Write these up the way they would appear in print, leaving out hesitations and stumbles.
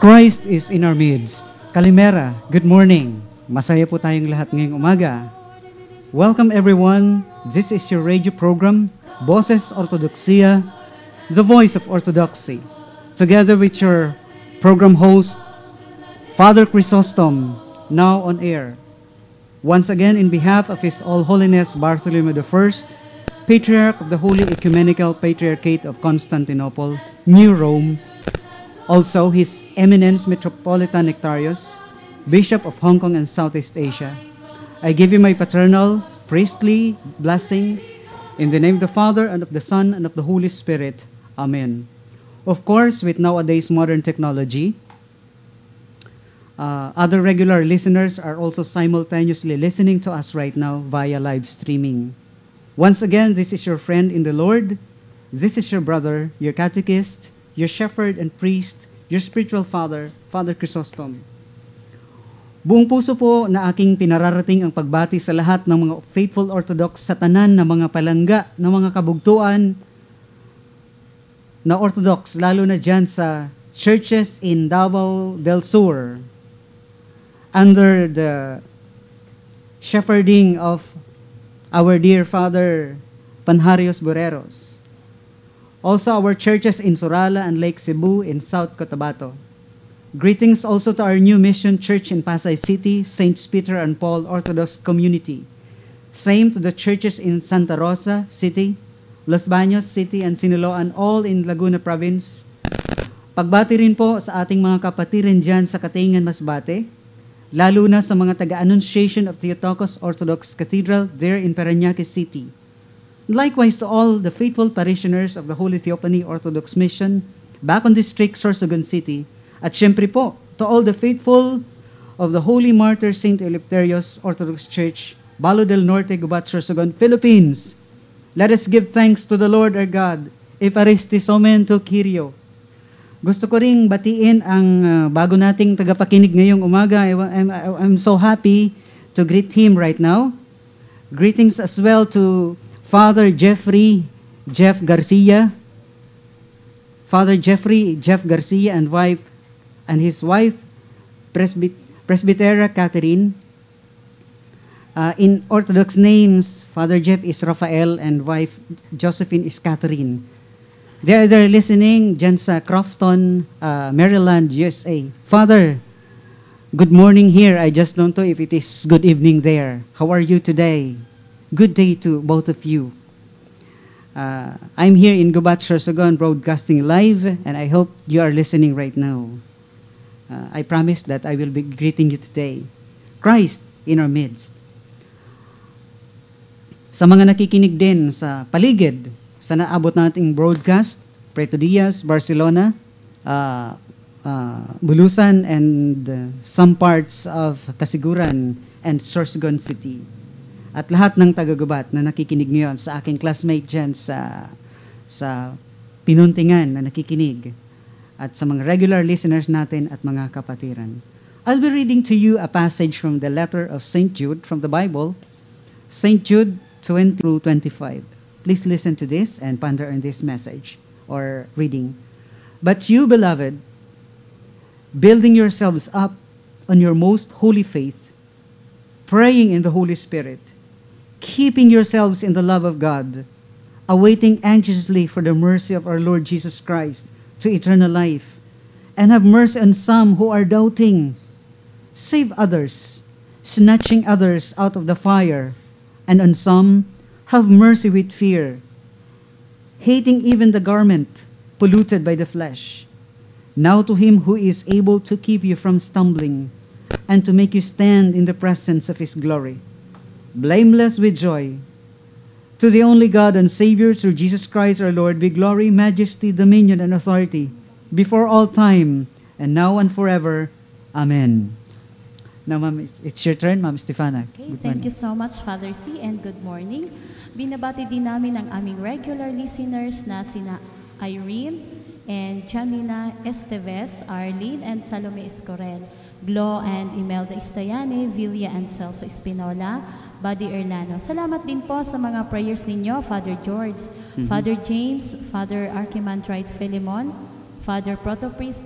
Christ is in our midst. Kalimera, good morning. Masaya po tayong lahat ngayong umaga. Welcome everyone. This is your radio program, Boses Ortodoxia, the voice of Orthodoxy. Together with your program host, Father Chrysostom, now on air. Once again, in behalf of His All Holiness Bartholomew I, Patriarch of the Holy Ecumenical Patriarchate of Constantinople, New Rome, also His Eminence Metropolitan Nectarius, Bishop of Hong Kong and Southeast Asia, I give you my paternal, priestly blessing in the name of the Father, and of the Son, and of the Holy Spirit. Amen. Of course, with nowadays modern technology, other regular listeners are also simultaneously listening to us right now via live streaming. Once again, this is your friend in the Lord. This is your brother, your catechist, your shepherd and priest, your spiritual father, Father Chrysostom. Buong puso po na aking pinararating ang pagbati sa lahat ng mga faithful Orthodox sa tanan na mga palangga, na mga kabugtuan na Orthodox, lalo na dyan sa churches in Davao del Sur, under the shepherding of our dear Father Panharios Boreros. Also our churches in Surala and Lake Cebu in South Cotabato. Greetings also to our new mission church in Pasay City, Saints Peter and Paul Orthodox Community. Same to the churches in Santa Rosa City, Los Baños City, and Siniloan, all in Laguna Province. Pagbati rin po sa ating mga kapatirin dyan sa Katingan, Masbate, lalo na sa mga taga-annunciation of Theotokos Orthodox Cathedral there in Parañaque City. Likewise to all the faithful parishioners of the Holy Theophany Orthodox Mission, Bacon District, Sorsogon City, at syempre po, to all the faithful of the Holy Martyr Saint Eleftherios Orthodox Church, Balo del Norte, Gubat, Sorsogon, Philippines. Let us give thanks to the Lord our God. Eparistis omen to Kyrio. Gusto ko ring batiin ang bago nating tagapakinig ngayong umaga. I'm so happy to greet him right now. Greetings as well to Father Jeffrey Jeff Garcia. Father Jeffrey Jeff Garcia and his wife, Presbytera Catherine. In Orthodox names, Father Jeff is Rafael and wife Josephine is Catherine. They're listening dyan sa Crofton, Maryland, USA. Father, good morning here. I just don't know if it is good evening there. How are you today? Good day to both of you. I'm here in Gubat, Sorsogon, broadcasting live, and I hope you are listening right now. I promise that I will be greeting you today. Christ in our midst. Sa mga nakikinig din sa paligid, sa naabot nating broadcast, Preto Diaz, Barcelona, Bulusan, and some parts of Kasiguran and Sorsogon City. At lahat ng taga-Gubat na nakikinig ngayon, sa aking classmate dyan sa Pinuntingan na nakikinig, at sa mga regular listeners natin at mga kapatiran. I'll be reading to you a passage from the letter of St. Jude from the Bible, St. Jude 20-25. Please listen to this and ponder on this message or reading. But you, beloved, building yourselves up on your most holy faith, praying in the Holy Spirit, keeping yourselves in the love of God, awaiting anxiously for the mercy of our Lord Jesus Christ to eternal life, and have mercy on some who are doubting. Save others, snatching others out of the fire, and on some have mercy with fear, hating even the garment polluted by the flesh. Now to him who is able to keep you from stumbling, and to make you stand in the presence of his glory, blameless with joy, to the only God and Savior through Jesus Christ our Lord, be glory, majesty, dominion, and authority, before all time, and now and forever. Amen. Now, Ma'am, it's your turn, Ma'am Stefana. Okay, thank you so much, Father C, and good morning. Binabati din namin ang aming regular listeners na sina Irene and Jamina Esteves, Arlene, and Salome Escorel, Glo and Imelda Istayane, Villa and Celso Espinola, Buddy Erlano. Salamat din po sa mga prayers ninyo, Father George, Father James, Father Archimandrite Philemon, Father Protopriest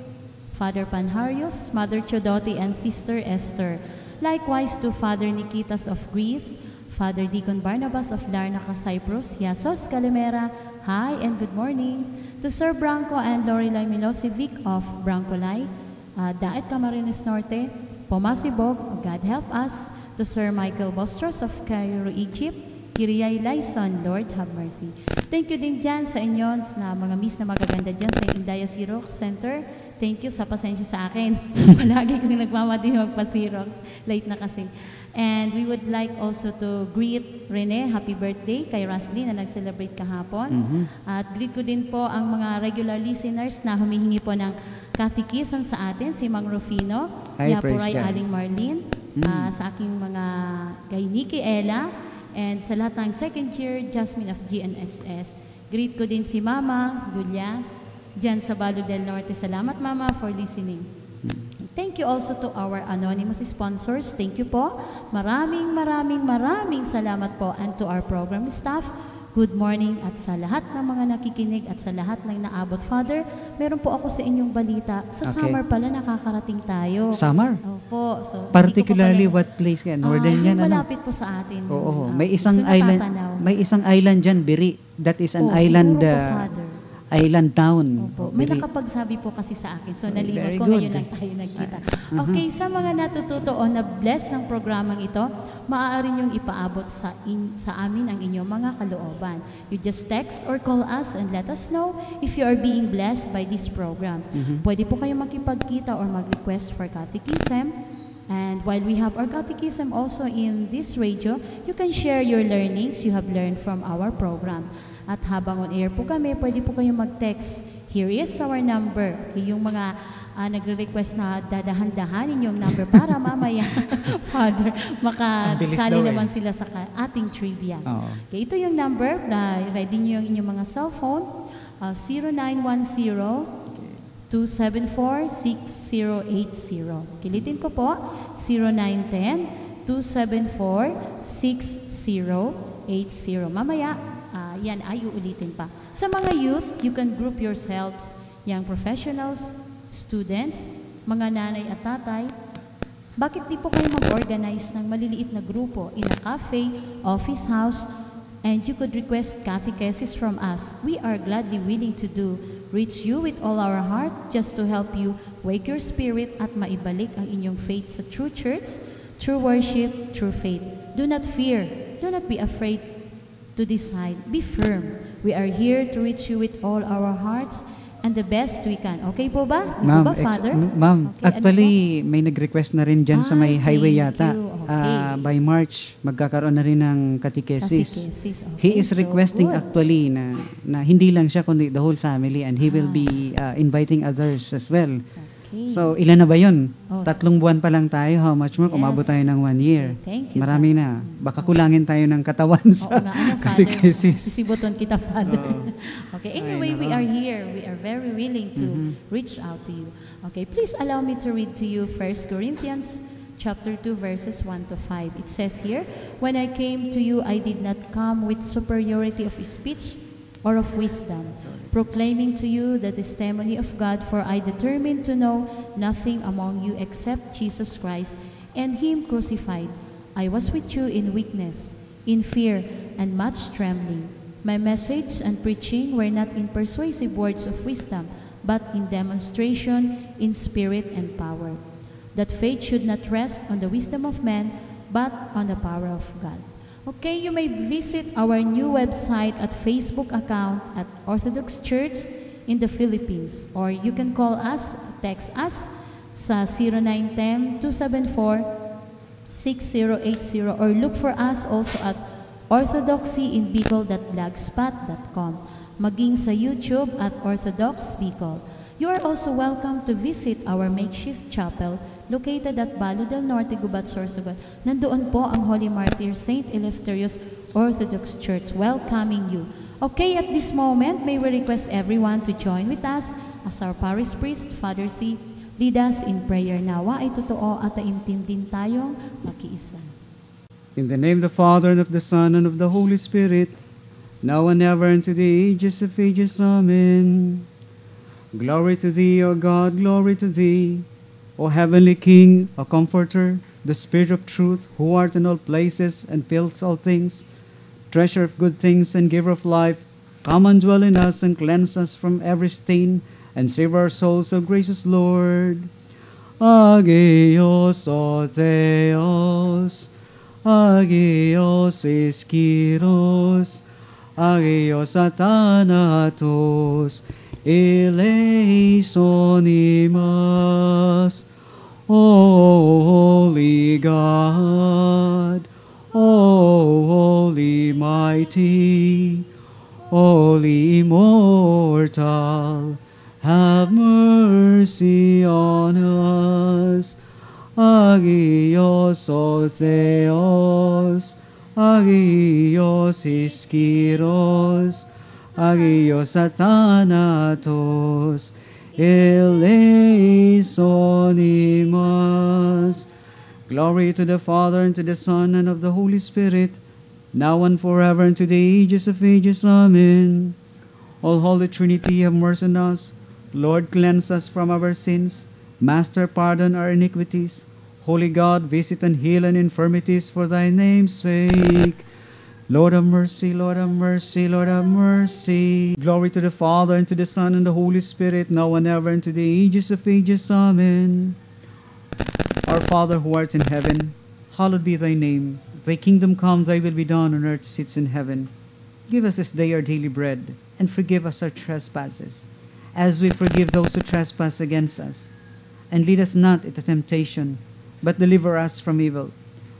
Father Panharios, Mother Chodote, and Sister Esther. Likewise to Father Nikitas of Greece, Father Deacon Barnabas of Larnaca, Cyprus, Yasos Calimera, hi and good morning. To Sir Branco and Lorelai Milosevic of Brancolay, Daet Camarines Norte, Pomasibog, God help us. To Sir Michael Bostros of Cairo, Egypt, Kiriyay Lyson, Lord have mercy. Thank you din dyan sa inyo na mga miss na magaganda dyan sa Indaya Xerox Center. Thank you sa pasensya sa akin. Palagi kong nagmamati magpa-Xerox. Late na kasi. And we would like also to greet Rene, happy birthday kay Rasley na nag-celebrate kahapon. At greet ko din po ang mga regular listeners na humihingi po ng catechism sa atin, si Mang Rufino, Yapuray Aling Marlene, sa aking mga kay Nikki Ella, and sa lahat ng second year, Jasmine of GNSS. Greet ko din si Mama Julia, dyan sa Balo del Norte. Salamat, Mama, for listening. Thank you also to our anonymous sponsors. Thank you po. Maraming salamat po. And to our program staff, good morning. At sa lahat ng mga nakikinig at sa lahat ng naabot, Father, meron po ako sa inyong balita. Sa summer pala nakakarating tayo. Summer? Opo. So, particularly what place yan? Northern yan? Malapit po sa atin. Oo. May isang island, dyan, Biri. That is an island. Island town. Opo. May nakapagsabi po kasi sa akin. So, nalimot ko. Ngayon lang tayo nagkita. Okay, sa mga natututo o na-bless ng programang ito, maaari niyong ipaabot sa amin ang inyong mga kalooban. You just text or call us and let us know if you are being blessed by this program. Pwede po kayo makipagkita or mag-request for catechism. And while we have our catechism also in this radio, you can share your learnings you have learned from our program. At habang on air po kami, pwede po kayong mag-text. Here is our number. Yung mga nagre-request na dadahan-dahanin yung number para mamaya, Father, makasali naman sila sa ating trivia. Okay, ito yung number. Ready nyo yung inyong mga cellphone. 0910-274-6080. Kilitin ko po, 0910-274-6080. Mamaya, yan ay uulitin pa. Sa mga youth, you can group yourselves, young professionals, students, mga nanay at tatay. Bakit di po kayo mag-organize ng maliliit na grupo in a cafe, office house, and you could request catechesis from us. We are gladly willing to reach you with all our heart just to help you wake your spirit at maibalik ang inyong faith sa true church, true worship, true faith. Do not fear. Do not be afraid to decide. Be firm. We are here to reach you with all our hearts and the best we can. Okay po ba? Ma'am, po ba, Father? Ma'am, Okay, actually, may nag-request na rin dyan sa may highway yata. Okay. By March, magkakaroon na rin ng catechesis. Catechesis. Okay, He is so requesting good. actually na hindi lang siya, kundi the whole family, and he will be inviting others as well. Okay. So, ilan na ba yun? Oh, 3 buwan pa lang tayo. How much more? Yes. Umabot tayo ng 1 year. Thank you, Marami na. Baka kulangin tayo ng katawan sa Father. catechesis. Sisibuton kita, Father. Oo. Okay, anyway, we are here. We are very willing to reach out to you. Okay, please allow me to read to you 1 Corinthians chapter 2, verses 1 to 5. It says here, "When I came to you, I did not come with superiority of speech or of wisdom, proclaiming to you the testimony of God, for I determined to know nothing among you except Jesus Christ and Him crucified. I was with you in weakness, in fear, and much trembling. My message and preaching were not in persuasive words of wisdom, but in demonstration, in spirit and power, that faith should not rest on the wisdom of man, but on the power of God." Okay, you may visit our new website at Facebook account at Orthodox Church in the Philippines, or you can call us, text us sa 0910-274-6080, or look for us also at orthodoxyinbicol.blogspot.com, maging sa YouTube at Orthodox Bicol. You are also welcome to visit our makeshift chapel located at Balo del Norte, Gubat, Sorsogon. Nandoon po ang Holy Martyr Saint Eleftherios Orthodox Church welcoming you. Okay, at this moment, may we request everyone to join with us as our parish priest, Father C, lead us in prayer. Nawa ay totoo at taimtim din tayong makiisa. In the name of the Father, and of the Son, and of the Holy Spirit, now and ever, and to the ages of ages. Amen. Glory to thee, O God, glory to thee. O heavenly King, a comforter, the Spirit of truth, who art in all places and fills all things, treasure of good things and giver of life, come and dwell in us and cleanse us from every stain, and save our souls, O gracious Lord. Agios o Theos, Agios Iskiros, Agios Athanatos, eleison imas. O holy God, O holy mighty, holy immortal, have mercy on us. Agios o Theos, Agios Iskiros, Agios Athanatos, eleison imas. Glory to the Father, and to the Son, and of the Holy Spirit, now and forever, and to the ages of ages. Amen. All Holy Trinity, have mercy on us. Lord, cleanse us from our sins. Master, pardon our iniquities. Holy God, visit and heal our infirmities for thy name's sake. Lord have mercy, Lord have mercy, Lord have mercy. Glory to the Father, and to the Son, and the Holy Spirit, now and ever, and to the ages of ages. Amen. Our Father who art in heaven, hallowed be thy name. Thy kingdom come, thy will be done on earth as it is in heaven. Give us this day our daily bread, and forgive us our trespasses, as we forgive those who trespass against us. And lead us not into temptation, but deliver us from evil.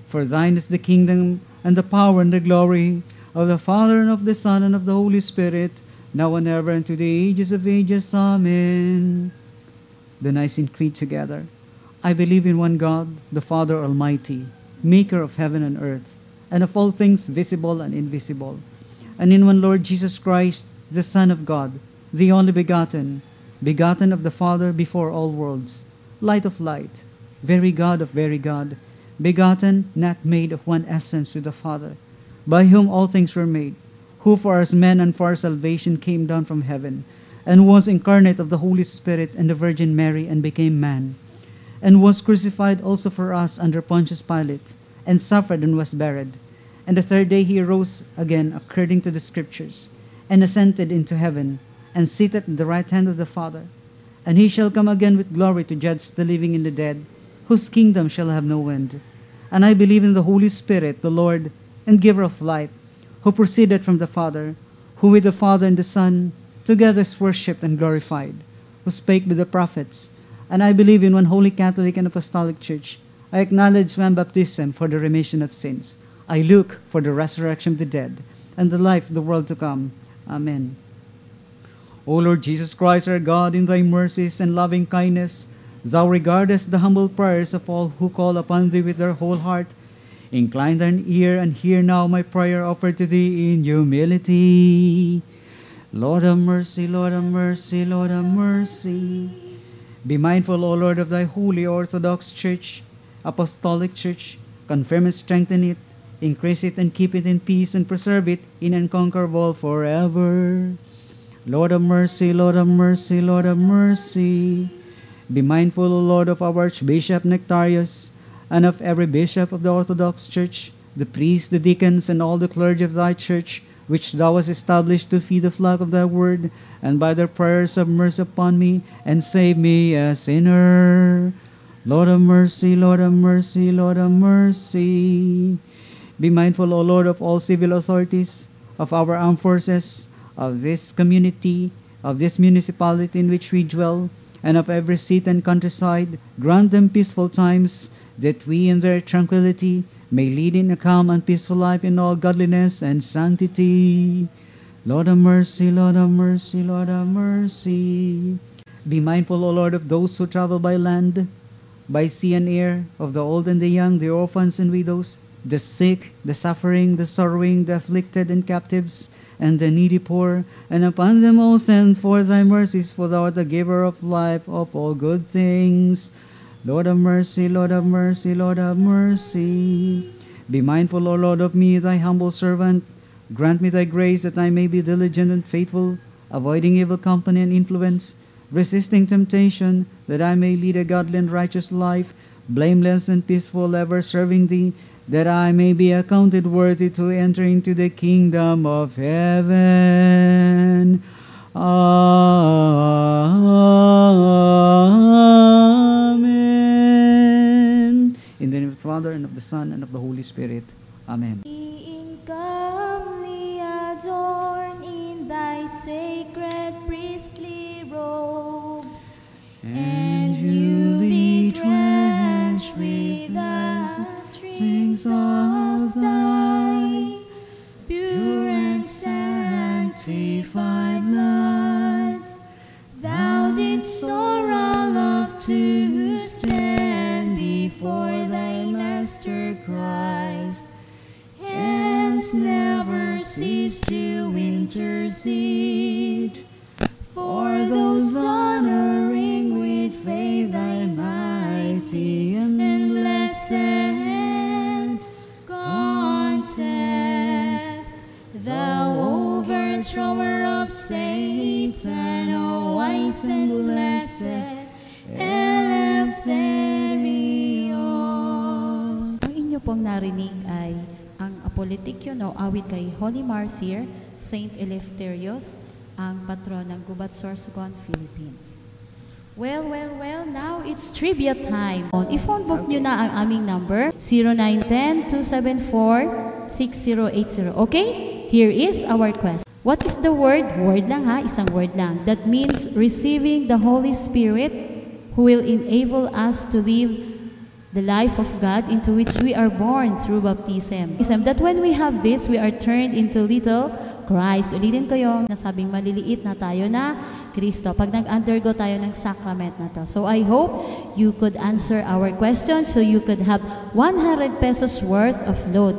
For thine is the kingdom, and the power, and the glory of the Father, and of the Son, and of the Holy Spirit, now and ever, and to the ages of ages. Amen. The Nicene Creed together. I believe in one God, the Father Almighty, maker of heaven and earth, and of all things visible and invisible, and in one Lord Jesus Christ, the Son of God, the only begotten, begotten of the Father before all worlds, light of light, very God of very God, begotten, not made, of one essence with the Father, by whom all things were made, who for us men and for our salvation came down from heaven, and was incarnate of the Holy Spirit and the Virgin Mary, and became man, and was crucified also for us under Pontius Pilate, and suffered and was buried. And the third day he arose again according to the Scriptures, and ascended into heaven, and seated at the right hand of the Father. And he shall come again with glory to judge the living and the dead, whose kingdom shall have no end. And I believe in the Holy Spirit, the Lord, and giver of life, who proceeded from the Father, who with the Father and the Son together is worshipped and glorified, who spake with the prophets. And I believe in one holy Catholic and Apostolic Church. I acknowledge one baptism for the remission of sins. I look for the resurrection of the dead, and the life of the world to come. Amen. O Lord Jesus Christ, our God, in thy mercies and loving kindness, thou regardest the humble prayers of all who call upon thee with their whole heart. Incline thine ear, and hear now my prayer offered to thee in humility. Lord have mercy, Lord have mercy, Lord have mercy. Be mindful, O Lord, of thy holy Orthodox Church, Apostolic Church. Confirm and strengthen it, increase it and keep it in peace, and preserve it in unconquerable forever. Lord have mercy, Lord have mercy, Lord have mercy. Be mindful, O Lord, of our Archbishop Nectarius, and of every bishop of the Orthodox Church, the priests, the deacons, and all the clergy of thy church, which thou hast established to feed the flock of thy word, and by their prayers have mercy upon me, and save me a sinner. Lord have mercy, Lord have mercy, Lord have mercy. Be mindful, O Lord, of all civil authorities, of our armed forces, of this community, of this municipality in which we dwell, and of every seat and countryside. Grant them peaceful times, that we in their tranquility may lead in a calm and peaceful life in all godliness and sanctity. Lord have mercy, Lord have mercy, Lord have mercy. Be mindful, O Lord, of those who travel by land, by sea and air, of the old and the young, the orphans and widows, the sick, the suffering, the sorrowing, the afflicted and captives, and the needy poor, and upon them all send forth thy mercies, for thou art the giver of life, of all good things. Lord have mercy, Lord have mercy, Lord have mercy. Be mindful, O Lord, of me, thy humble servant. Grant me thy grace, that I may be diligent and faithful, avoiding evil company and influence, resisting temptation, that I may lead a godly and righteous life, blameless and peaceful, ever serving Thee, that I may be accounted worthy to enter into the kingdom of heaven. Amen. In the name of the Father, and of the Son, and of the Holy Spirit. Amen. Being calmly adorned in thy sacred priestly robes, and newly drenched with the streams of thy pure and sanctified blood, thou didst soar aloft to stand before thy Master Christ, hence never cease to intercede for those honoring with faith thy mighty and blessed contest. Thou overthrower of Satan, O wise and blessed Eleftherios. Ang inyo pong narinig ay ang Apolitikyo o awit kay Holy Martyr, Saint Eleftherios, ang patron ng Gubat Sorsogon, Philippines. Well, now it's trivia time. I-phone book nyo na ang aming number, 0910-274-6080. Okay? Here is our question. What is the word? Word lang ha, isang word lang. That means receiving the Holy Spirit who will enable us to live the life of God into which we are born through baptism. That when we have this, we are turned into little Christ. Ulitin ko yung nasabing maliliit na tayo na Kristo pag nag-undergo tayo ng sacrament na to. So I hope you could answer our question so you could have 100 pesos worth of load.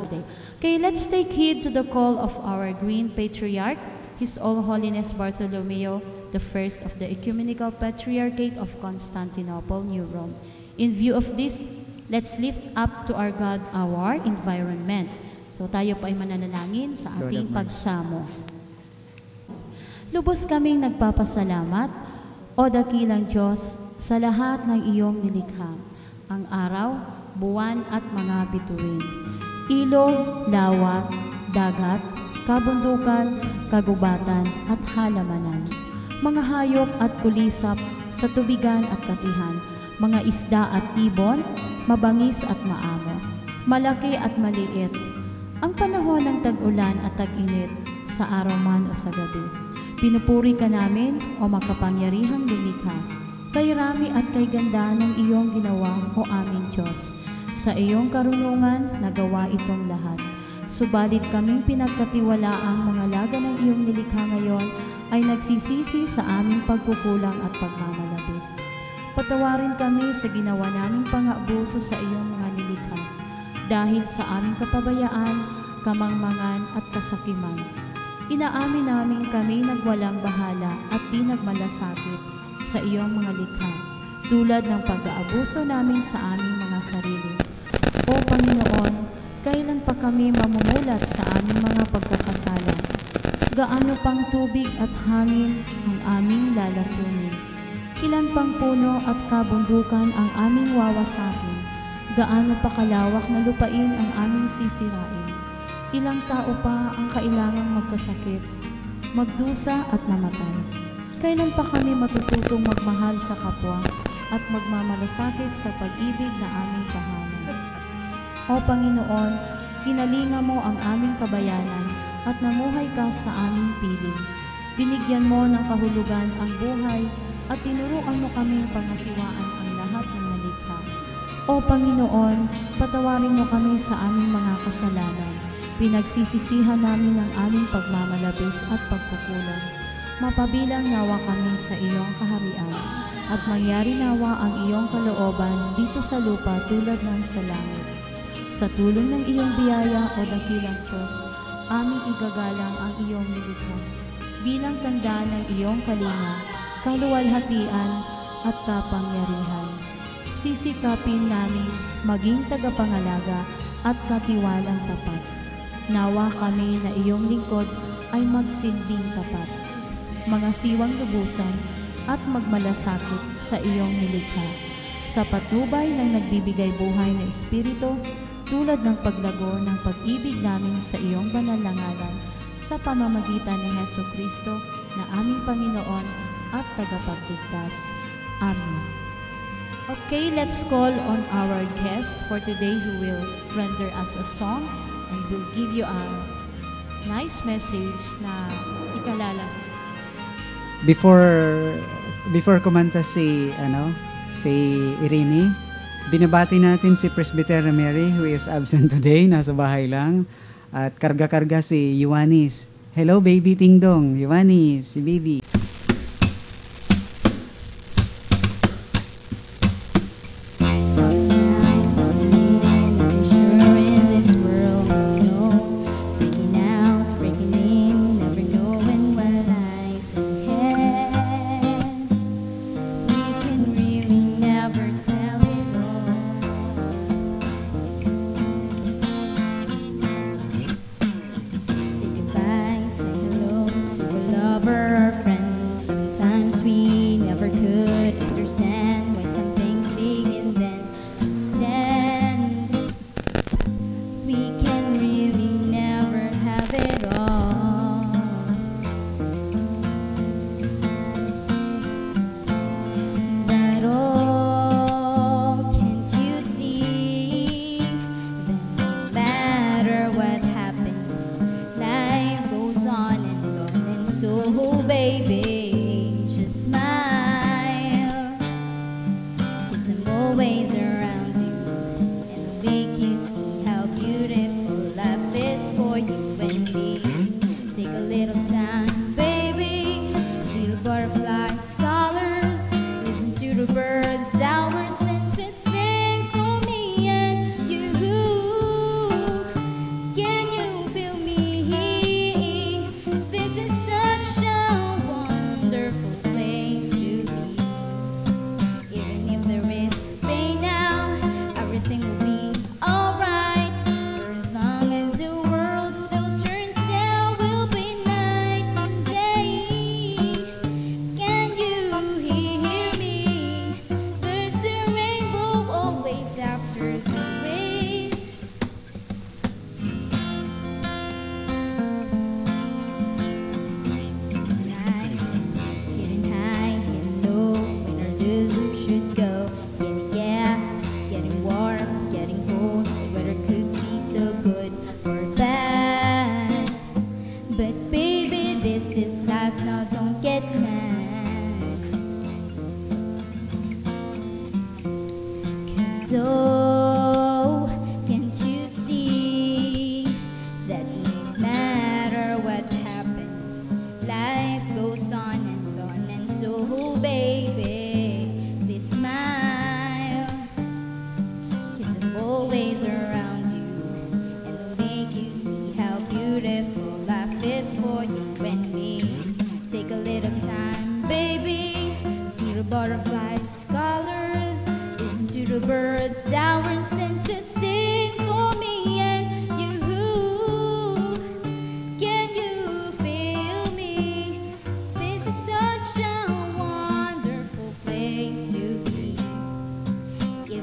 Okay, let's take heed to the call of our Green Patriarch, His All Holiness Bartholomew, the first of the Ecumenical Patriarchate of Constantinople, New Rome. In view of this, let's lift up to our God our environment. So tayo po ay mananalangin sa ating pagsamo. Lubos kaming nagpapasalamat, O dakilang Diyos, sa lahat ng iyong nilikha, ang araw, buwan at mga bituin, ilog, lawa, dagat, kabundukan, kagubatan at halamanan, mga hayop at kulisap sa tubigan at katihan, mga isda at ibon, mabangis at maamo, malaki at maliit, ang panahon ng tag-ulan at tag-init, sa araw man o sa gabi. Pinupuri ka namin, O makapangyarihang lumikha, kay rami at kay ganda ng iyong ginawa, O aming Diyos. Sa iyong karunungan, nagawa itong lahat. Subalit kaming pinagkatiwalaang mga laga ng iyong nilikha ngayon ay nagsisisi sa aming pagkukulang at pagmamalabis. Patawarin kami sa ginawa naming pang-aabuso sa iyong mga nilikha, dahil sa aming kapabayaan, kamangmangan at kasakiman. Inaamin namin kami nagwalang bahala at di nagmalasakit sa iyong mga likha, tulad ng pag-aabuso namin sa aming mga sarili. O Panginoon, kailan pa kami mamumulat sa aming mga pagkakasala? Gaano pang tubig at hangin ang aming lalasunin? Ilan pang puno at kabundukan ang aming wawasakin? Gaano pa kalawak na lupain ang aming sisirain? Ilang tao pa ang kailangang magkasakit, magdusa at mamatay? Kailan pa kami matututong magmahal sa kapwa at magmamalasakit sa pag-ibig na aming tahanan? O Panginoon, kinalinga mo ang aming kabayanan at namuhay ka sa aming piling. Binigyan mo ng kahulugan ang buhay at tinuruan mo kaming pangasiwaan ang lahat ng nalikha. O Panginoon, patawarin mo kami sa aming mga kasalanan. Pinagsisisihan namin ang aming pagmamalabis at pagkukulang. Mapabilang nawa kami sa iyong kaharian at mangyari nawa ang iyong kalooban dito sa lupa tulad ng sa langit. Sa tulong ng iyong biyaya, O dakilang Diyos, aming igagalang ang iyong nilikha bilang tanda ng iyong kalinga, kaluwalhatian at kapangyarihan. Sisikapin namin maging tagapangalaga at katiwalang tapat. Nawa kami na iyong lingkod ay magsilbing tapat. Mga siwang lubusan, at magmalasakit sa iyong nilikha. Sa patnubay ng nagbibigay buhay na Espiritu, tulad ng paglago ng pag-ibig namin sa iyong banal na ngalan, sa pamamagitan ni Hesu Kristo na aming Panginoon at tagapagligtas. Amen. Okay, let's call on our guest for today who will render us a song and will give you a nice message na ikalala. Before kumanta si Irene, binabati natin si Presbyter Mary who is absent today, nasa bahay lang, at karga-karga si Yuanis. Hello baby Ting Dong, Yuanis, si baby.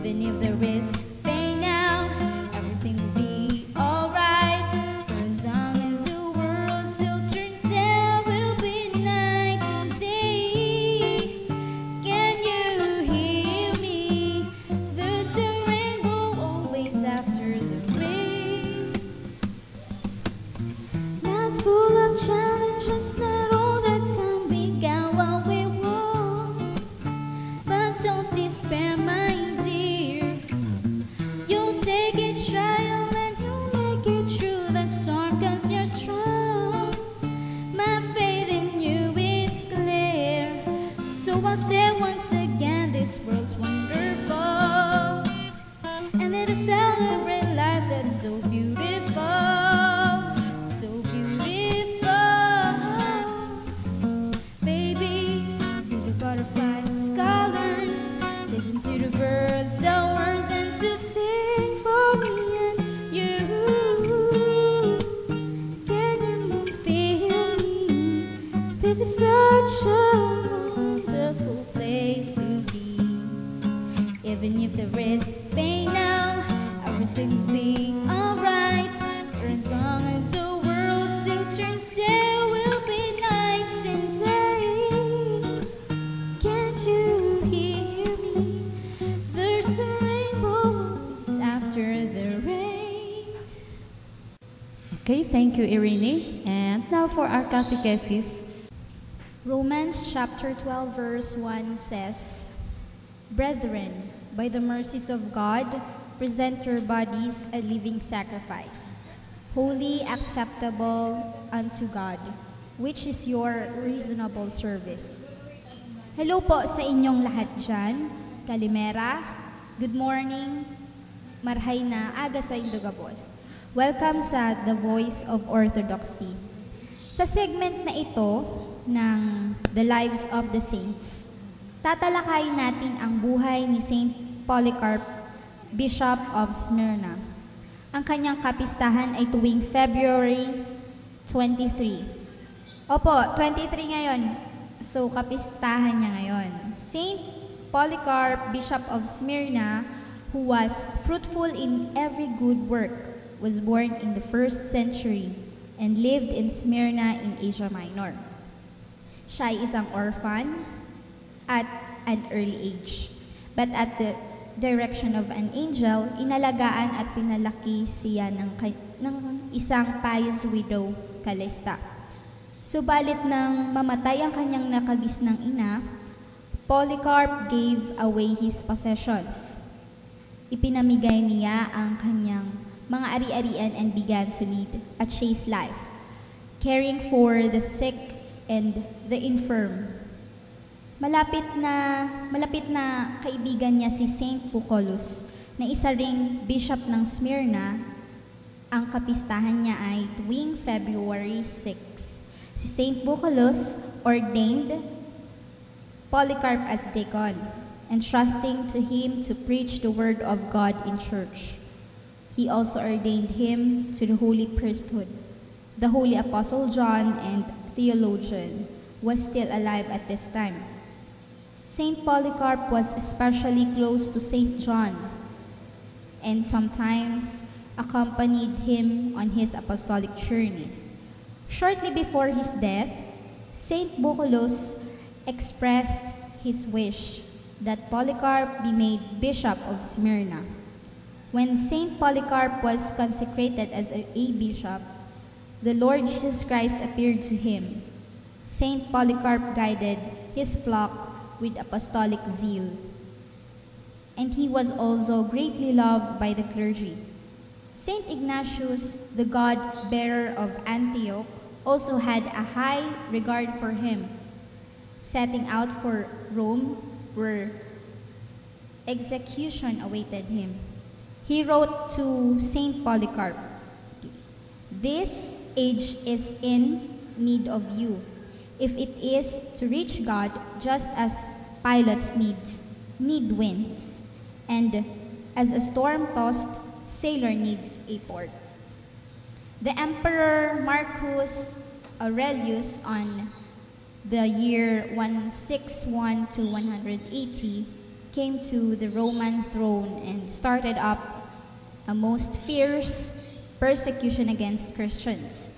Can you Okay, thank you, Irene. And now for our catechesis. Romans chapter 12 verse 1 says, Brethren, by the mercies of God, present your bodies a living sacrifice, holy, acceptable unto God, which is your reasonable service. Hello po sa inyong lahat dyan. Kalimera, good morning, marhay na aga sa Indogabos. Welcome sa The Voice of Orthodoxy. Sa segment na ito ng The Lives of the Saints, tatalakayin natin ang buhay ni Saint Polycarp, Bishop of Smyrna. Ang kanyang kapistahan ay tuwing February 23. Opo, 23 ngayon. So, kapistahan niya ngayon. Saint Polycarp, Bishop of Smyrna, who was fruitful in every good work, was born in the 1st century and lived in Smyrna in Asia Minor. Siya ay isang orphan at an early age. But at the direction of an angel, inalagaan at pinalaki siya ng isang pious widow, Callista. Subalit nang mamatay ang kanyang nakagisnang ina, Polycarp gave away his possessions. Ipinamigay niya ang kanyang mga ari-arian and began to lead a chaste life, caring for the sick and the infirm. Malapit na kaibigan niya si Saint Bucolus, na isa ring bishop ng Smyrna. Ang kapistahan niya ay tuwing February 6. Si Saint Bucolus ordained Polycarp as deacon, entrusting to him to preach the word of God in church. He also ordained him to the holy priesthood. The Holy Apostle John and theologian was still alive at this time. Saint Polycarp was especially close to Saint John and sometimes accompanied him on his apostolic journeys. Shortly before his death, Saint Bucolus expressed his wish that Polycarp be made Bishop of Smyrna. When Saint Polycarp was consecrated as a bishop, the Lord Jesus Christ appeared to him. Saint Polycarp guided his flock with apostolic zeal, and he was also greatly loved by the clergy. Saint Ignatius, the God-bearer of Antioch, also had a high regard for him. Setting out for Rome, where execution awaited him, he wrote to Saint Polycarp, "This age is in need of you, if it is to reach God, just as pilots need winds, and as a storm-tossed sailor needs a port." The Emperor Marcus Aurelius, on the year 161 to 180, came to the Roman throne and started up a most fierce persecution against Christians.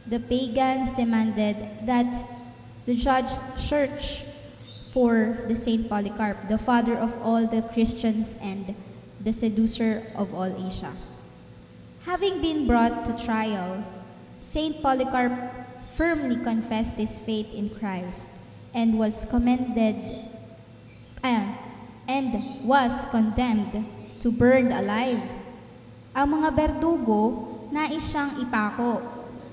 The pagans demanded that the judge search for the Saint Polycarp, the father of all the Christians and the seducer of all Asia. Having been brought to trial, Saint Polycarp firmly confessed his faith in Christ and was condemned to burn alive. Ang mga berdugo nais siyang ipako,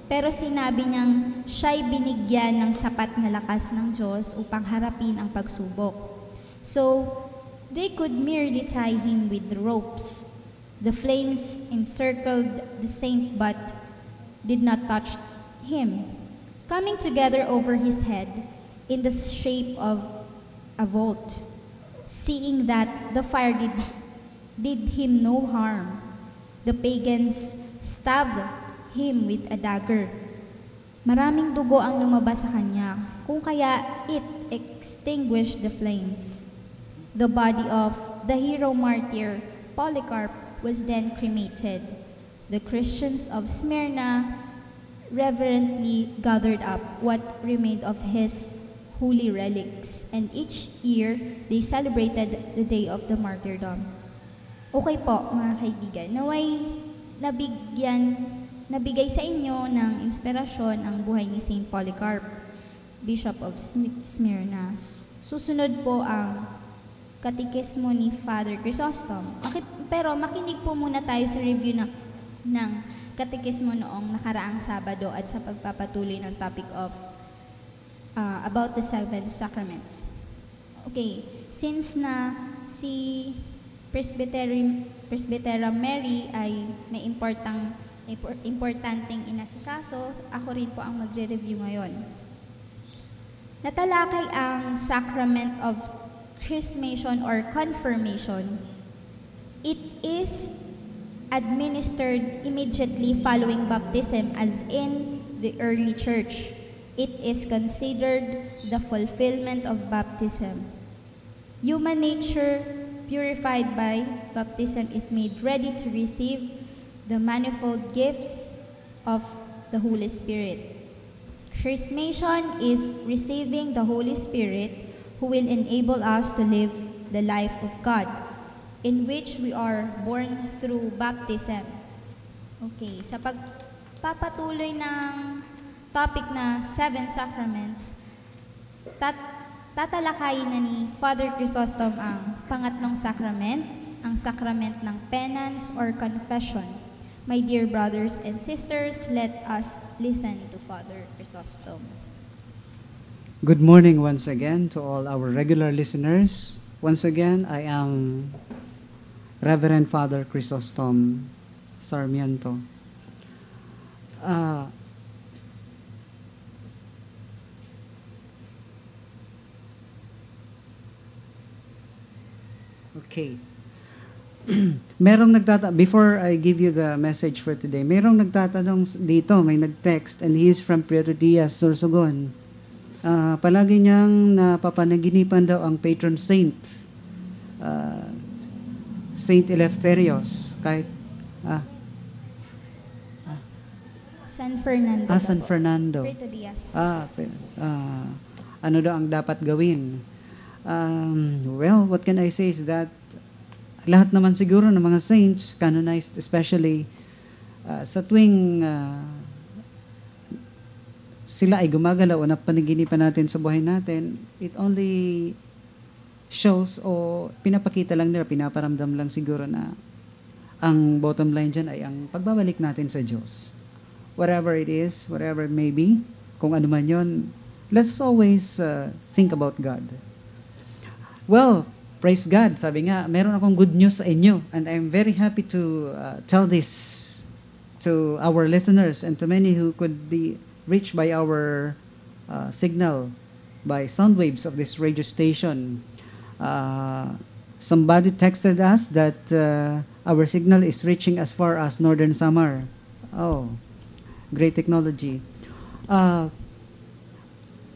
pero sinabi niyang siya'y binigyan ng sapat na lakas ng Diyos upang harapin ang pagsubok. So, they could merely tie him with ropes. The flames encircled the saint but did not touch him, coming together over his head in the shape of a vault. Seeing that the fire did him no harm, the pagans stabbed him with a dagger. Maraming dugo ang lumabas sa kanya, kung kaya it extinguished the flames. The body of the hero martyr Polycarp was then cremated. The Christians of Smyrna reverently gathered up what remained of his holy relics, and each year they celebrated the day of the martyrdom. Okay po, mga kaibigan, naway nabigyan nabigay sa inyo ng inspirasyon ang buhay ni Saint Polycarp, Bishop of Smyrna. Susunod po ang katikismo ni Father Chrysostom. Pero makinig po muna tayo sa review ng katikismo noong nakaraang Sabado at sa pagpapatuloy ng topic of about the seven sacraments. Okay, since na si Presbytera Mary ay may importanteng inasikaso, ako rin po ang magre-review ngayon. Natalakay ang sacrament of chrismation or confirmation. It is administered immediately following baptism as in the early church. It is considered the fulfillment of baptism. Human nature purified by baptism is made ready to receive the manifold gifts of the Holy Spirit. Chrismation is receiving the Holy Spirit who will enable us to live the life of God, in which we are born through baptism. Okay, sa pagpapatuloy ng topic na seven sacraments, tatalakayin na ni Father Chrysostom ang pangatlong sacrament, ang sacrament ng penance or confession. My dear brothers and sisters, let us listen to Father Chrysostom. Good morning once again to all our regular listeners. Once again, I am Reverend Father Chrysostom Sarmiento. Okay. Before I give you the message for today, merong nagtatanong dito, may nag-text, and he is from Pedro Diaz, Sorsogon. Palagi niyang napapanaginipan daw ang patron saint, Saint Eleftherios, kahit, San Fernando. San Fernando. Pedro Diaz. Ano daw ang dapat gawin? Well, what can I say is that lahat naman siguro ng mga saints, canonized especially, sa tuwing sila ay gumagalaw o napanaginipan natin sa buhay natin, it only shows o pinapakita lang nila, pinaparamdam lang siguro na ang bottom line dyan ay ang pagbabalik natin sa Diyos. Whatever it is, whatever it may be, kung ano man yun, let's always think about God. Well, praise God. Sabi nga, meron akong good news sa inyo. And I'm very happy to tell this to our listeners and to many who could be reached by our signal, by sound waves of this radio station. Somebody texted us that our signal is reaching as far as Northern Samar. Oh, great technology.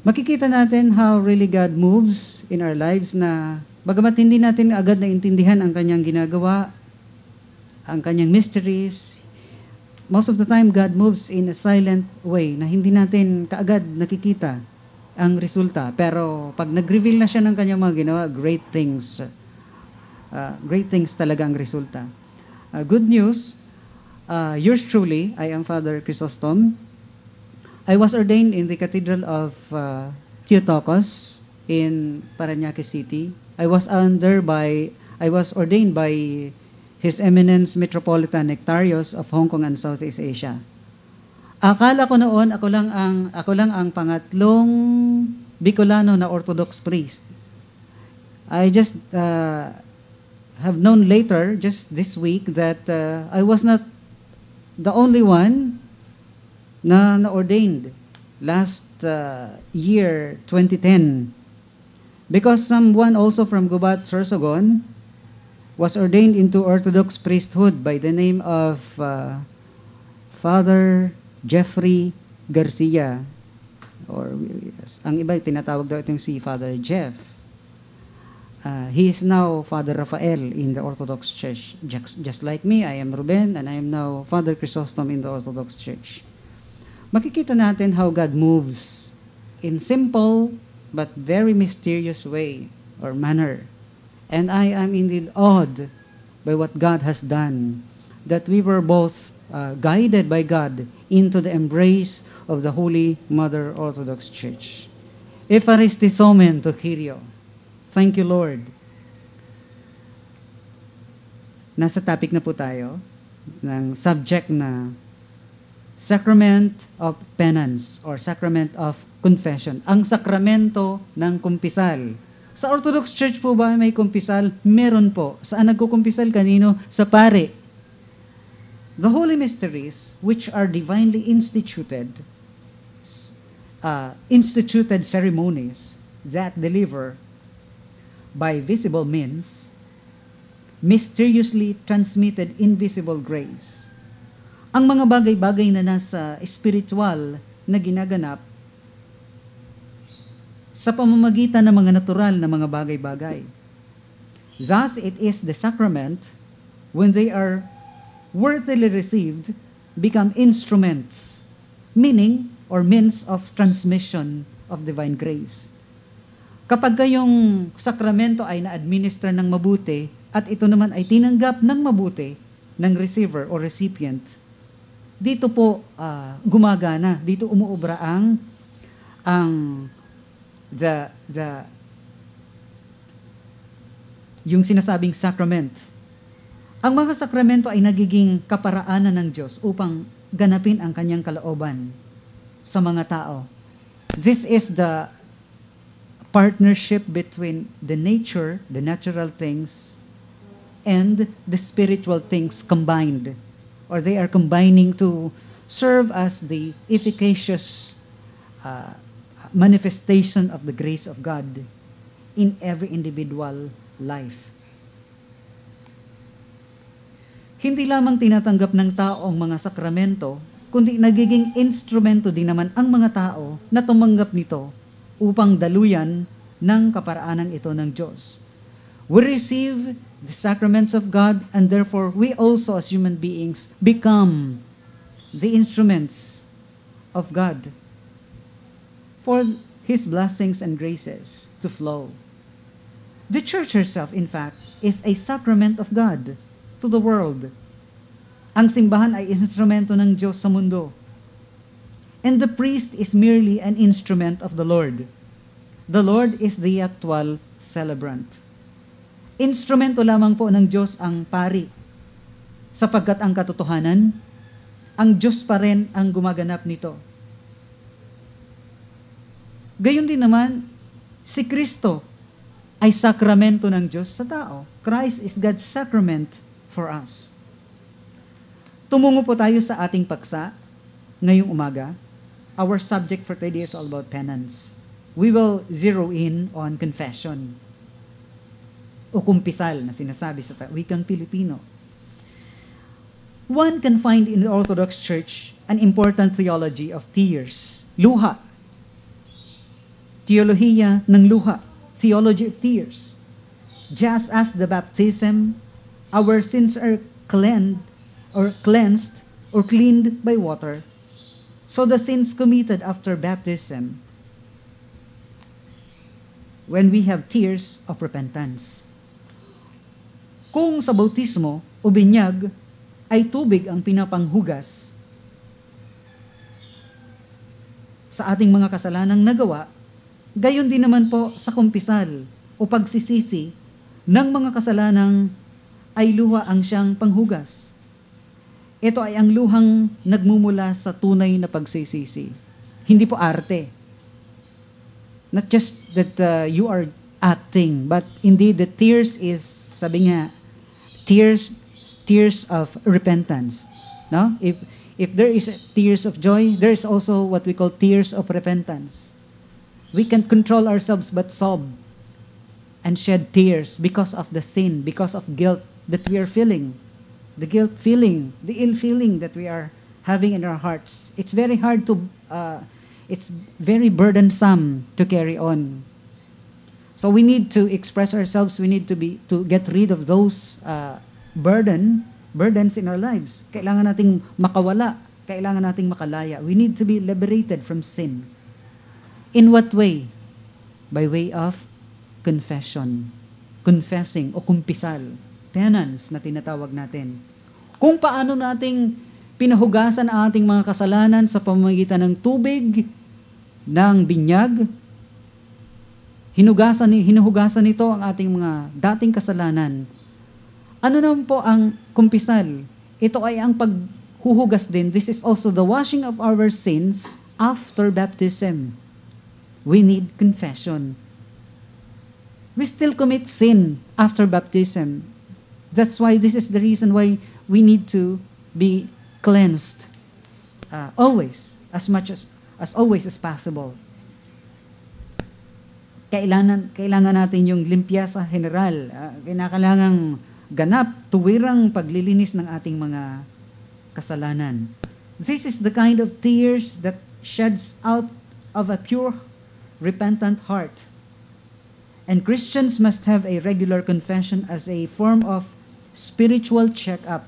Makikita natin how really God moves in our lives na bagamat hindi natin agad naintindihan ang kanyang ginagawa, ang kanyang mysteries, most of the time God moves in a silent way na hindi natin kaagad nakikita ang resulta. Pero pag nag-reveal na siya ng kanyang mga ginawa, great things talaga ang resulta. Good news, yours truly, I am Father Chrysostom. I was ordained in the Cathedral of Theotokos in Parañaque City. I was ordained by His Eminence Metropolitan Nectarios of Hong Kong and Southeast Asia. Akala ko noon ako lang ang pangatlong Bicolano na Orthodox priest. I just have known later, just this week, that I was not the only one na ordained last year 2010. Because someone also from Gubat, Sorsogon was ordained into Orthodox priesthood by the name of Father Jeffrey Garcia. Or ang iba tinatawag daw itong si Father Jeff. He is now Father Rafael in the Orthodox Church. Just like me, I am Ruben and I am now Father Chrysostom in the Orthodox Church. Makikita natin how God moves in simple but very mysterious way or manner. And I am indeed awed by what God has done, that we were both guided by God into the embrace of the Holy Mother Orthodox Church. Efaristisomen to Kyrio. Thank you, Lord. Nasa topic na po tayo ng subject na Sacrament of Penance or Sacrament of Confession. Ang sakramento ng kumpisal. Sa Orthodox Church po ba may kumpisal? Meron po. Saan nagkukumpisal? Kanino? Sa pare. The holy mysteries, which are divinely instituted ceremonies that deliver by visible means, mysteriously transmitted invisible grace. Ang mga bagay-bagay na nasa spiritual na ginaganap sa pamamagitan ng mga natural na mga bagay-bagay. Thus, it is the sacrament, when they are worthily received, become instruments, meaning or means of transmission of divine grace. Kapag kayong sakramento ay na-administer ng mabuti at ito naman ay tinanggap ng mabuti ng receiver o recipient, dito po gumagana, dito umuobra ang yung sinasabing sacrament. Ang mga sakramento ay nagiging kaparaanan ng Diyos upang ganapin ang kanyang kalooban sa mga tao. This is the partnership between the nature, the natural things, and the spiritual things combined. Or they are combining to serve as the efficacious manifestation of the grace of God in every individual life. Hindi lamang tinatanggap ng tao ang mga sakramento, kundi nagiging instrumento din naman ang mga tao na tumanggap nito upang daluyan ng kaparaanan ito ng Diyos. We receive the sacraments of God, and therefore we also as human beings become the instruments of God for His blessings and graces to flow. The Church herself, in fact, is a sacrament of God to the world. Ang simbahan ay instrumento ng Diyos sa mundo. And the priest is merely an instrument of the Lord. The Lord is the actual celebrant. Instrumento lamang po ng Diyos ang pari, sapagkat ang katotohanan, ang Diyos pa rin ang gumaganap nito. Gayon din naman, si Kristo ay sakramento ng Diyos sa tao. Christ is God's sacrament for us. Tumungo po tayo sa ating paksa ngayong umaga. Our subject for today is all about penance. We will zero in on confession o kumpisal na sinasabi sa wikang Pilipino. One can find in the Orthodox Church an important theology of tears, luha. Teolohiya ng luha, theology of tears. Just as the baptism, our sins are cleansed or cleaned by water, so the sins committed after baptism, when we have tears of repentance. Kung sa bautismo o binyag ay tubig ang pinapanghugas sa ating mga kasalanang nagawa, gayon din naman po sa kumpisal o pagsisisi ng mga kasalanang ay luha ang siyang panghugas. Ito ay ang luhang nagmumula sa tunay na pagsisisi. Hindi po arte. Not just that you are acting, but indeed the tears is, sabi nga, tears of repentance. No? If there is tears of joy, there is also what we call tears of repentance. We can control ourselves but sob and shed tears because of the sin, because of guilt that we are feeling. The guilt feeling, the ill feeling that we are having in our hearts. It's very hard to, it's very burdensome to carry on. So we need to express ourselves. We need to get rid of those burdens in our lives. Kailangan nating makawala. Kailangan nating makalaya. We need to be liberated from sin. In what way? By way of confession. Confessing o kumpisal. Penance na tinatawag natin. Kung paano nating pinahugasan ang ating mga kasalanan sa pamamagitan ng tubig, ng binyag. Hinuhugasan nito ang ating mga dating kasalanan. Ano naman po ang kumpisal? Ito ay ang paghuhugas din. This is also the washing of our sins after baptism. We need confession. We still commit sin after baptism. That's why this is the reason why we need to be cleansed always, as much as always as possible. Kailangan natin yung limpieza general. Kailangang ganap, tuwirang paglilinis ng ating mga kasalanan. This is the kind of tears that sheds out of a pure, repentant heart. And Christians must have a regular confession as a form of spiritual check-up,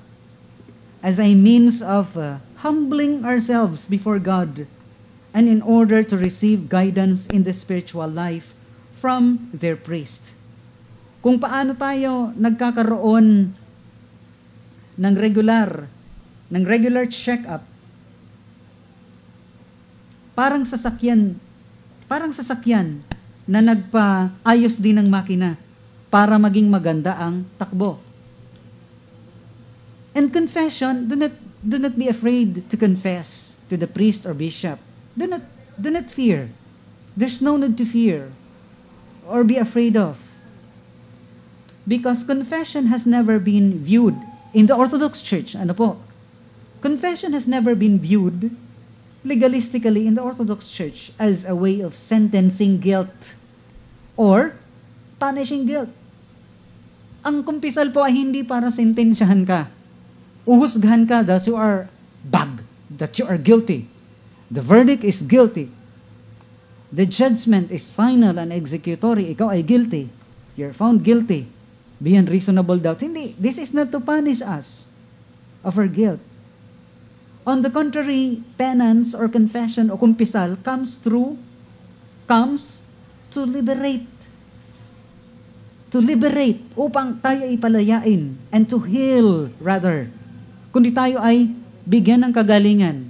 as a means of humbling ourselves before God, and in order to receive guidance in the spiritual life from their priest. Kung paano tayo nagkakaroon ng regular check-up, parang sasakyan na nagpaayos din ng makina para maging maganda ang takbo. And confession, do not be afraid to confess to the priest or bishop. Do not fear. There's no need to fear or be afraid of. Because confession has never been viewed in the Orthodox Church. Ano po? Confession has never been viewed legalistically in the Orthodox Church as a way of sentencing guilt or punishing guilt. Ang kumpisal po ay hindi para sentensyahan ka. Uhusgahan ka that you are bad, that you are guilty. The verdict is guilty. The judgment is final and executory. Ikaw ay guilty. You're found guilty beyond reasonable doubt. Hindi. This is not to punish us of our guilt. On the contrary, penance or confession o kumpisal comes to liberate. To liberate upang tayo ay palayain and to heal rather. Kundi tayo ay bigyan ng kagalingan.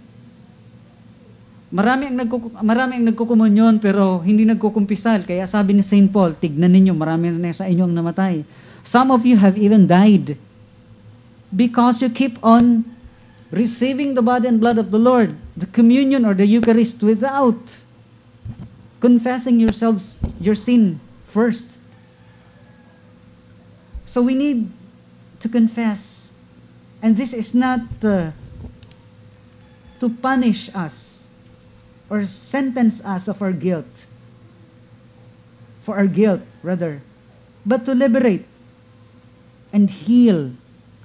Marami ang nagkukumunyon pero hindi nagkukumpisal. Kaya sabi ni St. Paul, tignan ninyo, marami na sa inyo ang namatay. Some of you have even died because you keep on receiving the body and blood of the Lord, the communion or the Eucharist without confessing yourselves, your sin first. So we need to confess. And this is not to punish us or sentence us of our guilt, for our guilt rather, but to liberate and heal.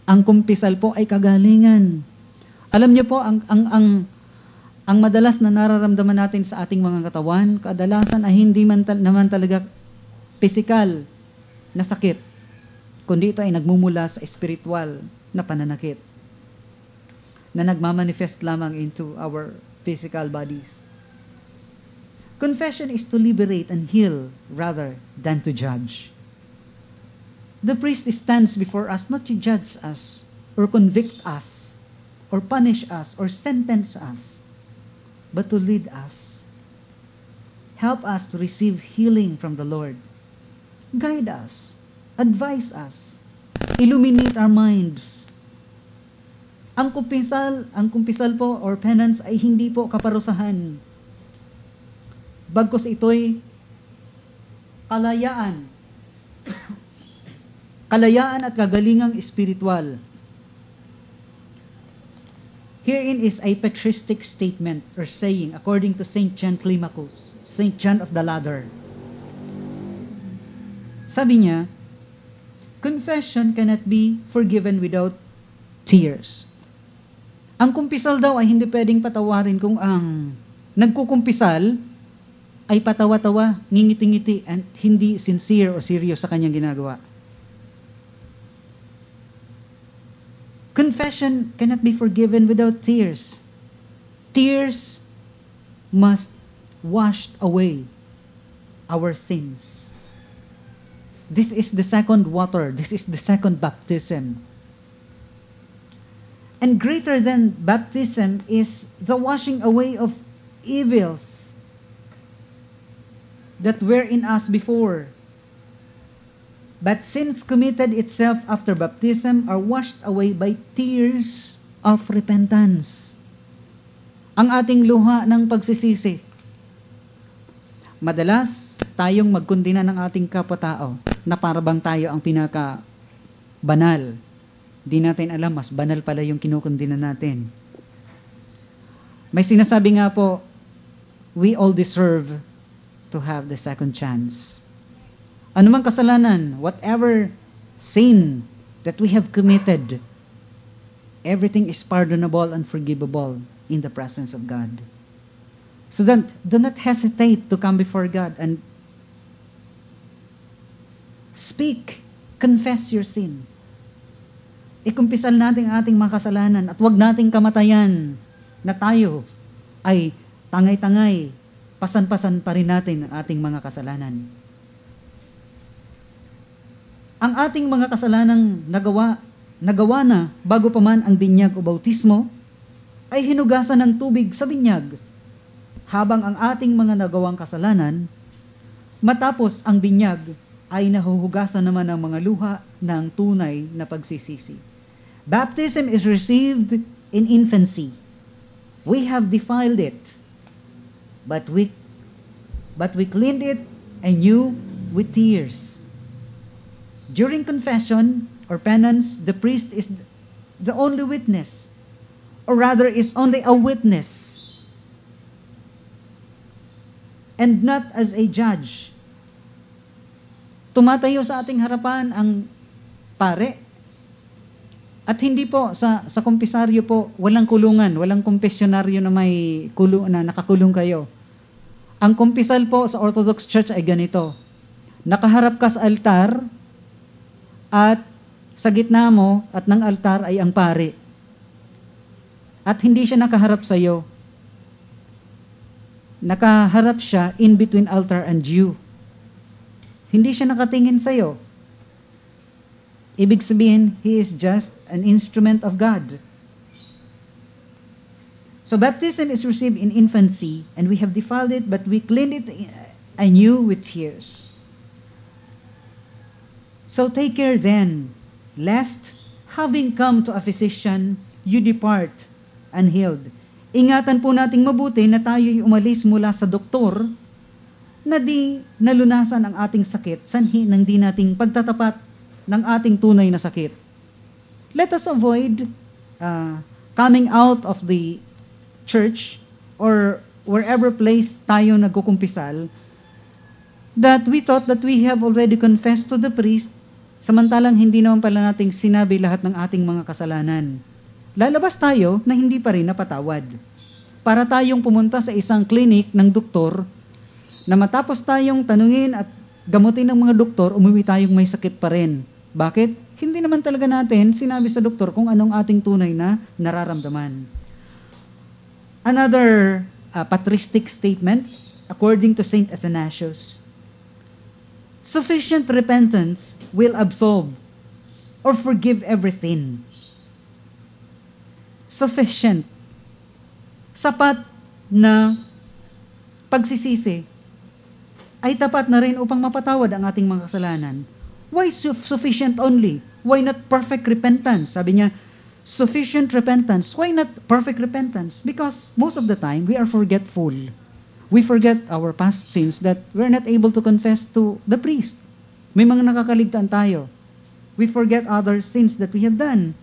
Ang kumpisal po ay kagalingan. Alam niyo po, ang madalas na nararamdaman natin sa ating mga katawan, kadalasan ay hindi naman talaga physical na sakit, kundi ito ay nagmumula sa spiritual na pananakit na nagmamanifest lamang into our physical bodies. Confession is to liberate and heal rather than to judge. The priest stands before us not to judge us or convict us or punish us or sentence us, but to lead us. Help us to receive healing from the Lord. Guide us. Advise us. Illuminate our minds. Ang kumpisal po or penance ay hindi po kaparusahan. Bagkus ito'y kalayaan. Kalayaan at kagalingang espiritual. Herein is a patristic statement or saying according to St. John Climacus, St. John of the Ladder. Sabi niya, confession cannot be forgiven without tears. Ang kumpisal daw ay hindi pwedeng patawarin kung ang nagkukumpisal ay patawa-tawa, ngingiti-ngiti, and hindi sincere o serious sa kanyang ginagawa. Confession cannot be forgiven without tears. Tears must wash away our sins. This is the second water. This is the second baptism. And greater than baptism is the washing away of evils that were in us before. But sins committed itself after baptism are washed away by tears of repentance. Ang ating luha ng pagsisisi. Madalas, tayong magkundina ng ating kapwa-tao na parabang tayo ang pinaka-banal. Di natin alam, mas banal pala yung kinukundina natin. May sinasabi nga po, we all deserve to have the second chance. Ano mang kasalanan, whatever sin that we have committed, everything is pardonable and forgivable in the presence of God. So then, do not hesitate to come before God and speak, confess your sin. Ikumpisal natin ang ating mga kasalanan at huwag nating kamatayan na tayo ay tangay-tangay, pasan-pasan pa rin natin ang ating mga kasalanan. Ang ating mga kasalanang nagawa na bago pa man ang binyag o bautismo, ay hinugasan ng tubig sa binyag, habang ang ating mga nagawang kasalanan, matapos ang binyag, ay nahuhugasan naman ng mga luha ng tunay na pagsisisi. Baptism is received in infancy. We have defiled it, but we cleaned it anew with tears. During confession or penance, the priest is the only witness, or rather is only a witness, and not as a judge. Tumatayo sa ating harapan ang pare. At hindi po sa kumpisaryo po, walang kulungan, walang kumpesyonaryo na may nakakulong kayo. Ang kumpisal po sa Orthodox Church ay ganito. Nakaharap ka sa altar at sa gitna mo at ng altar ay ang pare. At hindi siya nakaharap sa iyo. Nakaharap siya in between altar and you. Hindi siya nakatingin sa iyo. Ibig sabihin, he is just an instrument of God. So baptism is received in infancy, and we have defiled it, but we clean it anew with tears. So take care then, lest, having come to a physician, you depart unhealed. Ingatan po nating mabuti na tayo'y umalis mula sa doktor na di nalunasan ang ating sakit, sanhi ng di nating pagtatapat ng ating tunay na sakit. Let us avoid coming out of the church or wherever place tayo nagkukumpisal that we thought that we have already confessed to the priest, samantalang hindi naman pala nating sinabi lahat ng ating mga kasalanan. Lalabas tayo na hindi pa rin napatawad. Para tayong pumunta sa isang clinic ng doktor na matapos tayong tanungin at gamutin ng mga doktor, umuwi tayong may sakit pa rin. Bakit? Hindi naman talaga natin sinabi sa doktor kung anong ating tunay na nararamdaman. Another patristic statement, according to Saint Athanasius, sufficient repentance will absolve or forgive every sin. Sufficient. Sapat na pagsisisi ay tapat na rin upang mapatawad ang ating mga kasalanan. Why sufficient only? Why not perfect repentance? Sabi niya, sufficient repentance. Why not perfect repentance? Because most of the time, we are forgetful. We forget our past sins that we're not able to confess to the priest. May mga nakakaligtaan tayo. We forget other sins that we have done.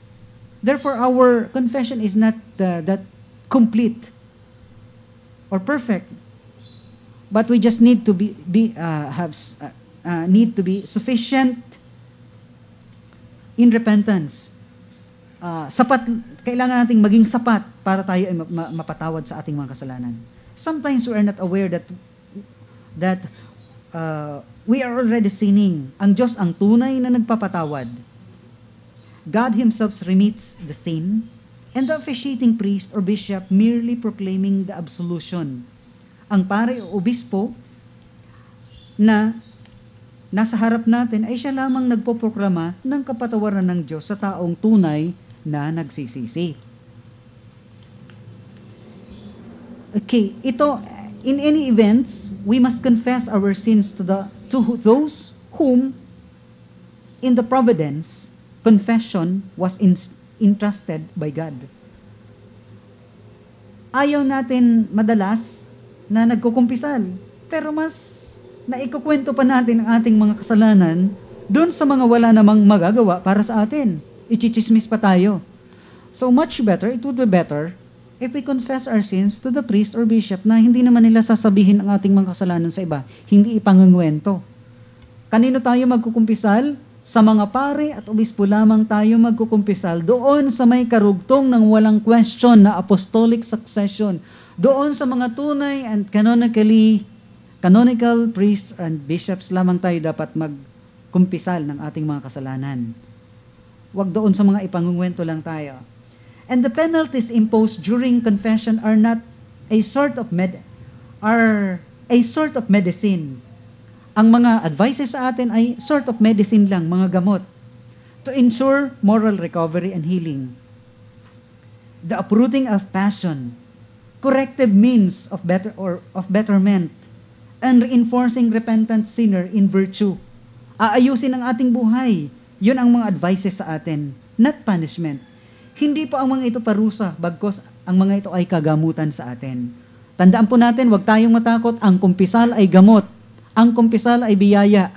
Therefore, our confession is not that complete or perfect. But we just need to need to be sufficient in repentance. Sapat, kailangan nating maging sapat para tayo ay mapatawad sa ating mga kasalanan. Sometimes we are not aware that we are already sinning. Ang Diyos ang tunay na nagpapatawad. God Himself remits the sin, and the officiating priest or bishop merely proclaiming the absolution. Ang pare o obispo na nasa harap natin ay siya lamang nagpoprograma ng kapatawaran ng Diyos sa taong tunay na nagsisisi. Okay, ito, in any events, we must confess our sins to those whom, in the providence, confession was entrusted by God. Ayaw natin madalas na nagkukumpisal, pero mas naikukwento pa natin ang ating mga kasalanan doon sa mga wala namang magagawa para sa atin. Ichichismis pa tayo. So much better, it would be better if we confess our sins to the priest or bishop na hindi naman nila sasabihin ang ating mga kasalanan sa iba, hindi ipangungwento. Kanino tayo magkukumpisal? Sa mga pare at obispo lamang tayo magkukumpisal doon sa may karugtong ng walang question na apostolic succession. Doon sa mga tunay and canonical priests and bishops lamang tayo dapat magkumpisal ng ating mga kasalanan. Huwag doon sa mga ipangungwento lang tayo. And the penalties imposed during confession are not a sort of medicine. Ang mga advices sa atin ay sort of medicine lang, mga gamot, to ensure moral recovery and healing. The uprooting of passion, corrective means of betterment, and reinforcing repentant sinner in virtue. Aayusin ang ating buhay. Yun ang mga advices sa atin, not punishment. Hindi po ang mga ito parusa, bagkos ang mga ito ay kagamutan sa atin. Tandaan po natin, huwag tayong matakot, ang kumpisal ay gamot. Ang kumpisal ay biyaya.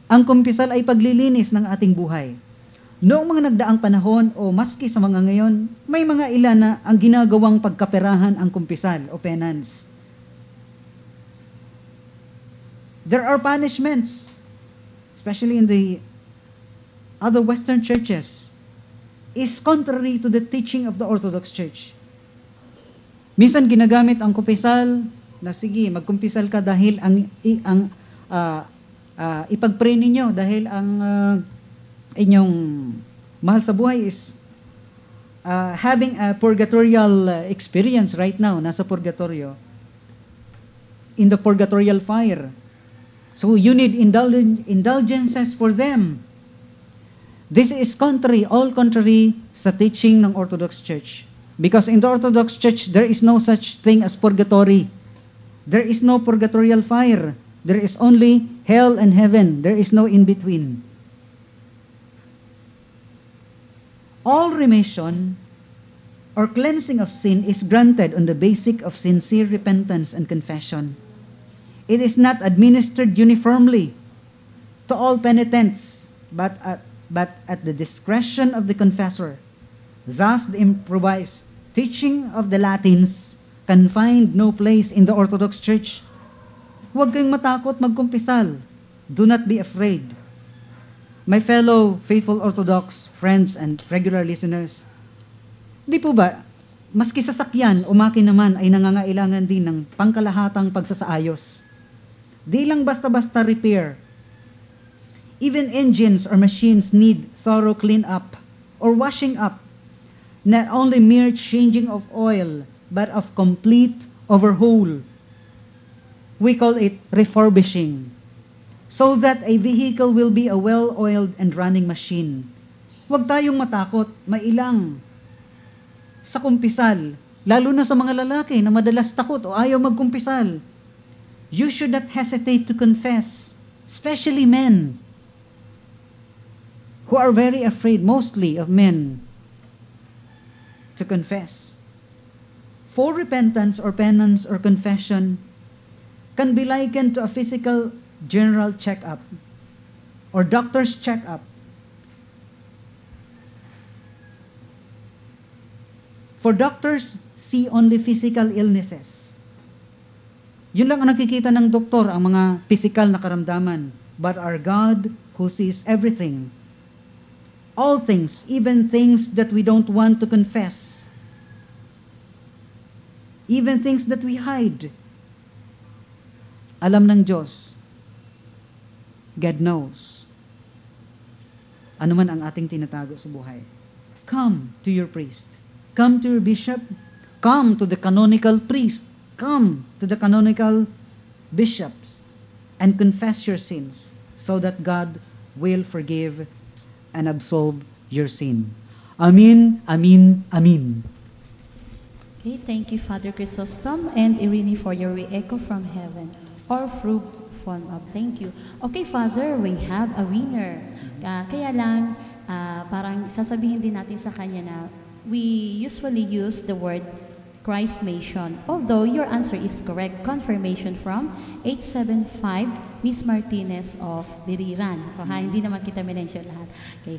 Ang kumpisal ay paglilinis ng ating buhay. Noong mga nagdaang panahon o maski sa mga ngayon, may mga ilan na ang ginagawang pagkaperahan ang kumpisal o penance. There are punishments, especially in the other Western churches, is contrary to the teaching of the Orthodox Church. Minsan ginagamit ang kumpisal na sige, magkumpisal ka dahil ipag-pray ninyo dahil ang inyong mahal sa buhay is having a purgatorial experience right now, nasa purgatorio, in the purgatorial fire. So you need indulgences for them. This is all contrary sa teaching ng Orthodox Church. Because in the Orthodox Church, there is no such thing as purgatory. There is no purgatorial fire. There is only hell and heaven. There is no in-between. All remission or cleansing of sin is granted on the basis of sincere repentance and confession. It is not administered uniformly to all penitents, but at the discretion of the confessor. Thus, the improvised teaching of the Latins can find no place in the Orthodox Church. Huwag kayong matakot magkumpisal. Do not be afraid. My fellow faithful Orthodox friends and regular listeners, di po ba, maski sasakyan o makina naman ay nangangailangan din ng pangkalahatang pagsasaayos. Di lang basta-basta repair. Even engines or machines need thorough clean-up or washing up. Not only mere changing of oil, but of complete overhaul. We call it refurbishing, so that a vehicle will be a well-oiled and running machine. Huwag tayong matakot, mailang sa kumpisal, lalo na sa mga lalaki na madalas takot o ayaw magkumpisal. You should not hesitate to confess, especially men, who are very afraid, mostly of men, to confess. For repentance or penance or confession can be likened to a physical general checkup or doctor's checkup. For doctors see only physical illnesses. Yun lang ang nakikita ng doktor, ang mga physical na karamdaman. But our God, who sees everything, all things, even things that we don't want to confess, even things that we hide, alam ng Diyos. God knows. Ano man ang ating tinatago sa buhay. Come to your priest. Come to your bishop. Come to the canonical priest. Come to the canonical bishops and confess your sins so that God will forgive and absolve your sin. Amin, amin, amin. Okay, thank you, Father Chrysostom and Irene, for your re-echo from heaven or through form of thank you. Okay, Father, we have a winner. Kaya lang, parang sasabihin din natin sa kanya na we usually use the word Christ mention. Although your answer is correct, confirmation from 875 Miss Martinez of Biriran. Hindi naman kita minensyon lahat. Okay.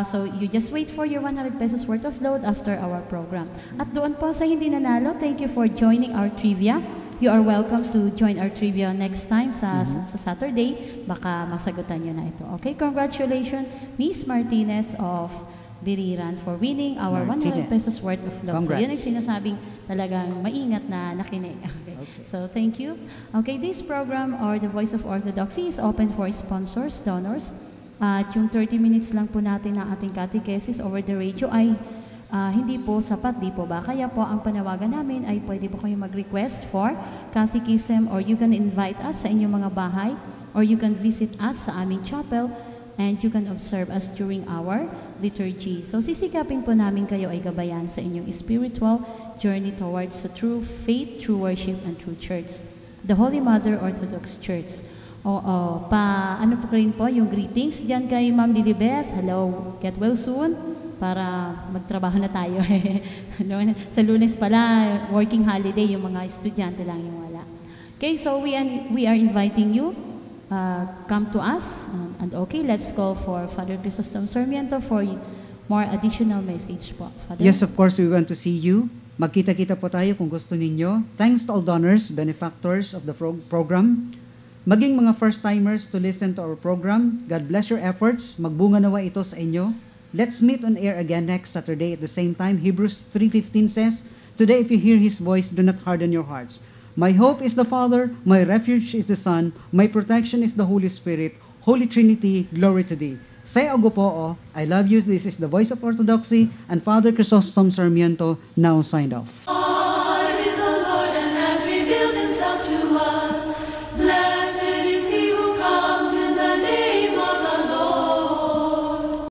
So you just wait for your 100 pesos worth of load after our program. At doon po sa hindi nanalo, thank you for joining our trivia. You are welcome to join our trivia next time sa Saturday. Baka masagutan nyo na ito. Okay, congratulations Miss Martinez of Biriran for winning our 100 pesos worth of load. So yan ang sinasabing talagang maingat na nakinig. Okay. So thank you. Okay, this program or The Voice of Orthodoxy is open for sponsors, donors. At yung 30 minutes lang po natin ng ating catechesis over the radio ay hindi po sapat, di po ba? Kaya po ang panawagan namin ay pwede po kayo mag-request for catechism or you can invite us sa inyong mga bahay or you can visit us sa aming chapel and you can observe us during our liturgy. So sisikapin po namin kayo ay gabayan sa inyong spiritual journey towards the true faith, true worship, and true church. The Holy Mother Orthodox Church. Ano po rin po yung greetings dyan kay Ma'am Lilibeth. Hello, get well soon para magtrabaho na tayo. Sa Lunes pala, working holiday, yung mga estudyante lang yung wala. Okay, so we are inviting you. Come to us. And okay, let's call for Father Chrysostom Sarmiento for more additional message po. Father? Yes, of course, we want to see you. Magkita-kita po tayo kung gusto ninyo. Thanks to all donors, benefactors of the program. Maging mga first-timers to listen to our program. God bless your efforts. Magbunga nawa ito sa inyo. Let's meet on air again next Saturday at the same time. Hebrews 3:15 says, "Today if you hear His voice, do not harden your hearts. My hope is the Father, my refuge is the Son, my protection is the Holy Spirit. Holy Trinity, glory to Thee." Say Agopoo, I love you. This is the Voice of Orthodoxy, and Father Chrysostom Sarmiento now signed off. God is the Lord and has revealed Himself to us.